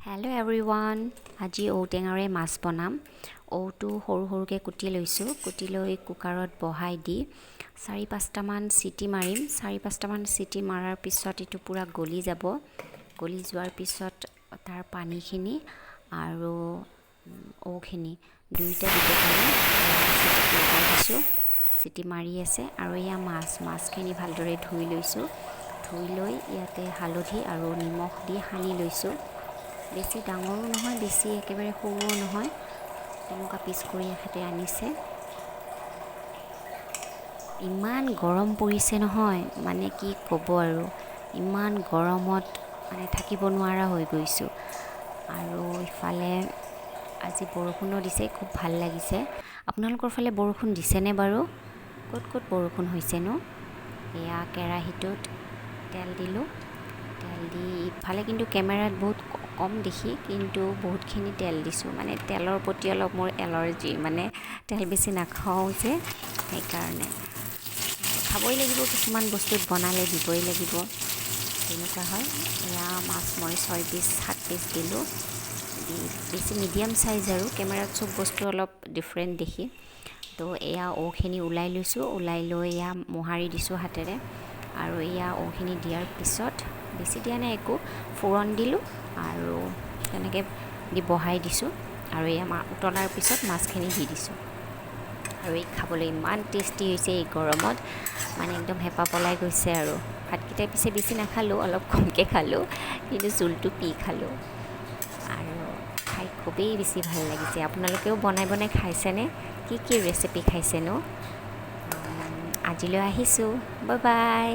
Hello' everyone, আজি ঔটেঙাৰে মাছ বনাম। ঔটো সৰু সৰুকৈ কুটি লৈছোঁ। কুটি লৈ কুকাৰত বহাই দি 4-5টামান চিটি মাৰিম। 4-5টামান চিটি মৰাৰ পিছত এইটো পূৰা গলি যাব। গলি যোৱাৰ পিছত তাৰ পানীখিনি আৰু ঔখিনি দুয়োটা দিবৰ কাৰণে চিটি লগাই দিছোঁ। চিটি মাৰি আছে আৰু এয়া মাছখিনি ভালদৰে ধুই লৈছোঁ। ধুই লৈ ইয়াতে হালধি আৰু নিমখ দি সানি লৈছোঁ। বেছি ডাঙৰো নহয়, বেছি একেবাৰে সৰুও নহয়, তেনেকুৱা পিচ কৰি এখেতে আনিছে। ইমান গৰম পৰিছে নহয়, মানে কি ক'ব আৰু, ইমান গৰমত মানে থাকিব নোৱাৰা হৈ গৈছোঁ। আৰু ইফালে আজি বৰষুণো দিছে, খুব ভাল লাগিছে। আপোনালোকৰ ফালে বৰষুণ দিছেনে বাৰু? ক'ত ক'ত বৰষুণ হৈছেনো? এয়া কেৰাহীটোত তেল দিলোঁ। তেল দি ইফালে কিন্তু কেমেৰাত বহুত কম দেখি, কিন্তু বহুতখিনি তেল দিছোঁ। মানে তেলৰ প্ৰতি অলপ মোৰ এলাৰ্জি, মানে তেল বেছি নাখাওঁ যে, সেইকাৰণে খাবই লাগিব, কিছুমান বস্তুত বনালে দিবই লাগিব, তেনেকুৱা হয়। এয়া মাছ মই 6-7 পিচ দিলোঁ। দি বেছি মিডিয়াম চাইজ আৰু, কেমেৰাত চব বস্তু অলপ ডিফাৰেণ্ট দেখি। তো এয়া ঔখিনি ওলাই লৈছোঁ। ওলাই লৈ এয়া মোহাৰি দিছোঁ হাতেৰে। আৰু এয়া ঔখিনি দিয়াৰ পিছত বেছি দিয়া নাই একো, ফোৰণ দিলোঁ আৰু তেনেকৈ দি বহাই দিছোঁ। আৰু এয়া উতলাৰ পিছত মাছখিনি দি দিছোঁ। আৰু এই খাবলৈ ইমান টেষ্টি হৈছে এই গৰমত, মানে একদম হেঁপাহ পলাই গৈছে আৰু। ভাতকেইটা পিছে বেছি নাখালোঁ, অলপ কমকৈ খালোঁ, কিন্তু জোলটো পি খালোঁ। আৰু খাই খুবেই বেছি ভাল লাগিছে। আপোনালোকেও বনাই বনাই খাইছেনে? কি ৰেচিপি খাইছেনো? আজিলৈ আহিছোঁ, বাই বাই।